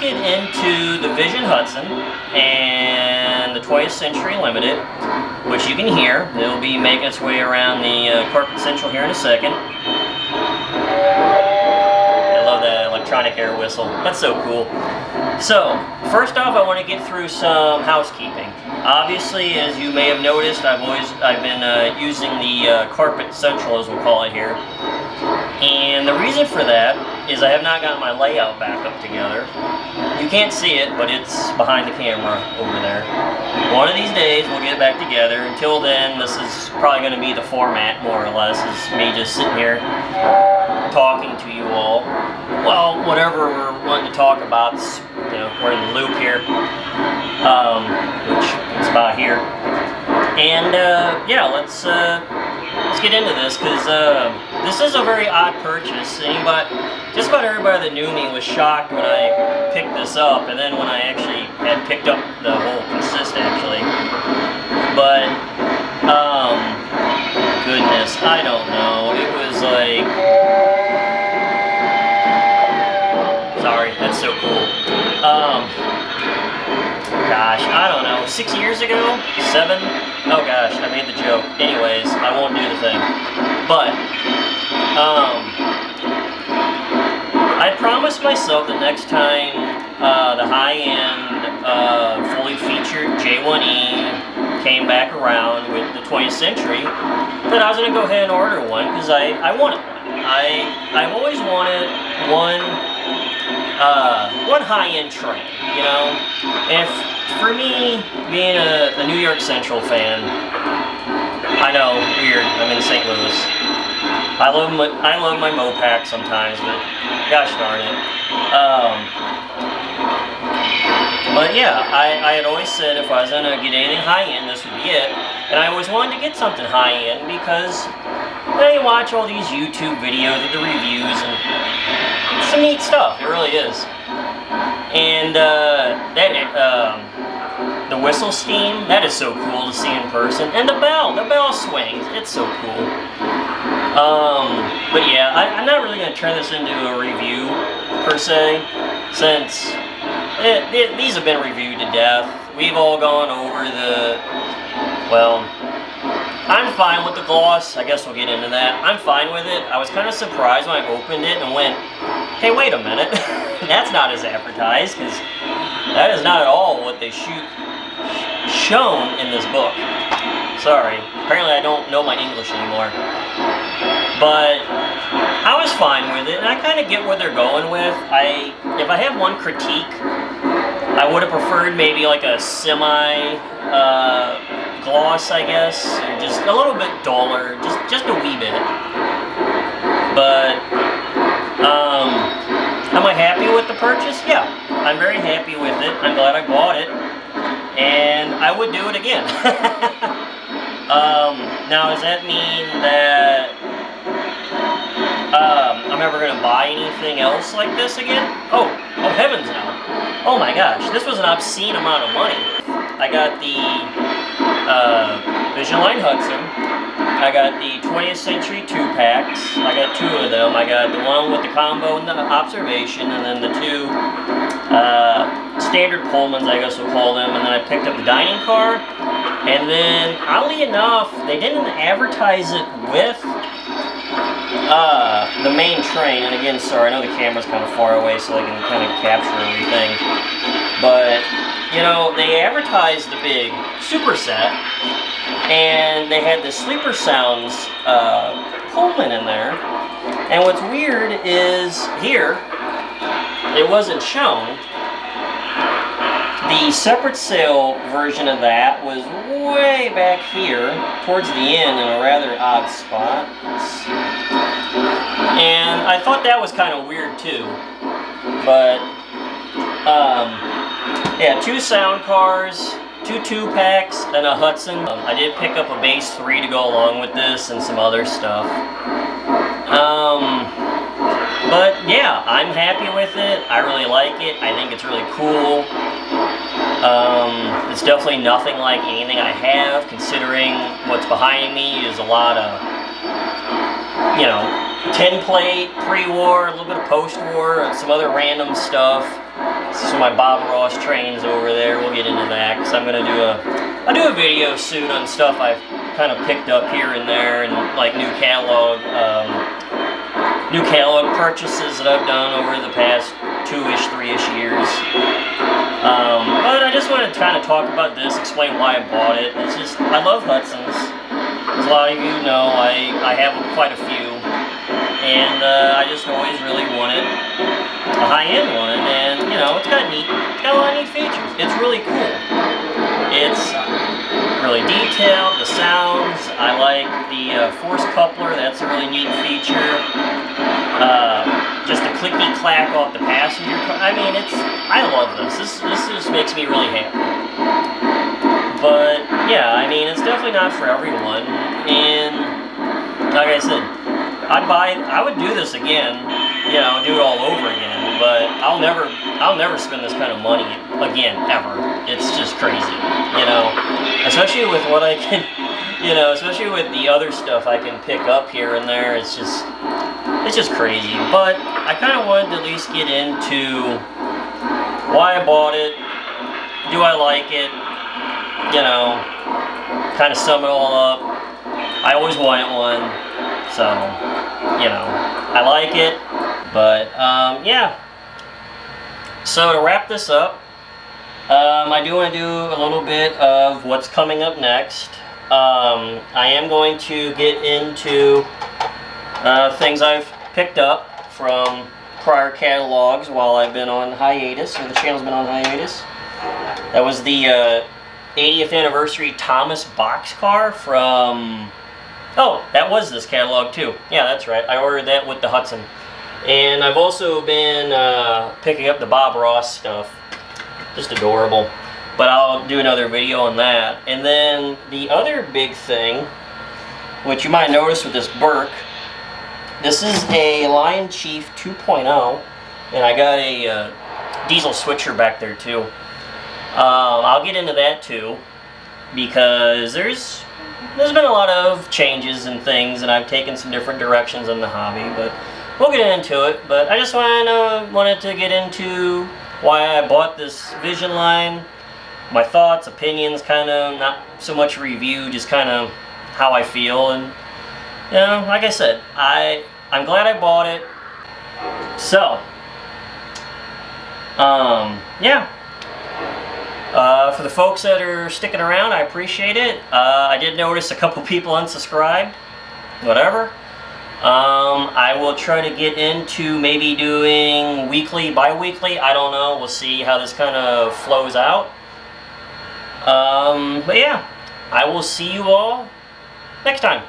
get into the Vision Hudson and the 20th Century Limited, which you can hear. It'll be making its way around the Corporate Central here in a second. I love that electronic air whistle. That's so cool. So, first off, I want to get through some housekeeping. Obviously, as you may have noticed, I've been using the Carpet Central, as we'll call it here. And the reason for that is I have not gotten my layout back up together. You can't see it, but it's behind the camera over there. One of these days we'll get back together. Until then, this is probably going to be the format, more or less, is me just sitting here talking to you all. Well, whatever we're wanting to talk about, we're in the loop here, which is about here. And yeah, let's get into this, because this is a very odd purchase. Just about everybody that knew me was shocked when I picked this up, and then when I actually had picked up the whole consist actually. But goodness, I don't know. It was like, sorry, that's so cool. Gosh, I don't know, 6 years ago? 7? Oh gosh, I made the joke. Anyways, I won't do the thing. But, I promised myself that next time the high-end, fully featured J1E came back around with the 20th Century, that I was going to go ahead and order one, because I wanted one. I've always wanted one high-end train, you know? And for me, being a New York Central fan, I know, weird, I'm in St. Louis. I love my Mopac sometimes, but gosh darn it. But yeah, I had always said if I was going to get anything high-end, this would be it. And I always wanted to get something high-end because you watch all these YouTube videos of the reviews, and it's some neat stuff, it really is. And the whistle steam, that is so cool to see in person. And the bell swings, it's so cool. But yeah, I'm not really going to turn this into a review, per se, since these have been reviewed to death. We've all gone over well, I'm fine with the gloss. I guess we'll get into that. I'm fine with it. I was kind of surprised when I opened it and went, hey, wait a minute. That's not as advertised, because that is not at all what they shown in this book. Sorry. Apparently I don't know my English anymore. But I was fine with it, and I kind of get what they're going with. If I have one critique, I would have preferred maybe like a semi-gloss, I guess, or just a little bit duller, just a wee bit. But am I happy with the purchase? Yeah, I'm very happy with it. I'm glad I bought it, and I would do it again. Now, does that mean that I'm ever going to buy anything else like this again? Oh heavens no. Oh my gosh, this was an obscene amount of money. I got the Visionline Hudson. I got the 20th Century 2-packs. I got 2 of them. I got the one with the combo and the observation, and then the 2 standard Pullmans, I guess we'll call them. And then I picked up the dining car. And then, oddly enough, they didn't advertise it with the main train. And again, sorry, I know the camera's kind of far away so I can kind of capture everything. But, you know, they advertised the big superset, and they had the Sleeper Sounds Pullman in there. And what's weird is here, it wasn't shown. The separate sale version of that was way back here, towards the end, in a rather odd spot. And I thought that was kind of weird too. But, yeah, 2 sound cars, 2 2-packs, and a Hudson. I did pick up a bass 3 to go along with this and some other stuff. But yeah, I'm happy with it. I really like it. I think it's really cool. It's definitely nothing like anything I have, considering what's behind me is a lot of, you know, tin plate, pre-war, a little bit of post-war, some other random stuff. Some of my Bob Ross trains over there. We'll get into that because I'm gonna I'll do a video soon on stuff I've kind of picked up here and there, and like new catalog purchases that I've done over the past 2-ish, 3-ish years. But I just wanted to kind of talk about this, explain why I bought it. It's just, I love Hudsons. As a lot of you know, I have quite a few. And I just always really wanted a high-end one. And, you know, it's got a lot of neat features. It's really cool. It's really detailed, the sounds. I like the force coupler. That's a really neat feature. Just the clicky-clack off the passenger car. I mean, I love this. This just makes me really happy. But, yeah, I mean, it's definitely not for everyone. And, like I said, I would do this again, you know, do it all over again, but I'll never spend this kind of money again, ever. It's just crazy, you know, especially with what I can, you know, especially with the other stuff I can pick up here and there. It's just crazy. But I kind of wanted to at least get into why I bought it, do I like it, you know, kind of sum it all up. I always wanted one, so, you know, I like it. But yeah, so to wrap this up, I do want to do a little bit of what's coming up next. I am going to get into things I've picked up from prior catalogs while I've been on hiatus, or the channel's been on hiatus. That was the 80th anniversary Thomas boxcar from, oh, that was this catalog too. Yeah, that's right. I ordered that with the Hudson. And I've also been picking up the Bob Ross stuff. Just adorable. But I'll do another video on that. And then the other big thing, which you might notice with this Burke, this is a Lion Chief 2.0, and I got a diesel switcher back there too. I'll get into that too, because there's been a lot of changes and things, and I've taken some different directions in the hobby, but we'll get into it. But I just wanted to get into why I bought this Visionline, my thoughts, opinions, kind of not so much review, just kind of how I feel. And you know, like I said, I'm glad I bought it. So, yeah. For the folks that are sticking around, I appreciate it. I did notice a couple people unsubscribed. Whatever. I will try to get into maybe doing weekly, bi-weekly. I don't know. We'll see how this kind of flows out. But yeah, I will see you all next time.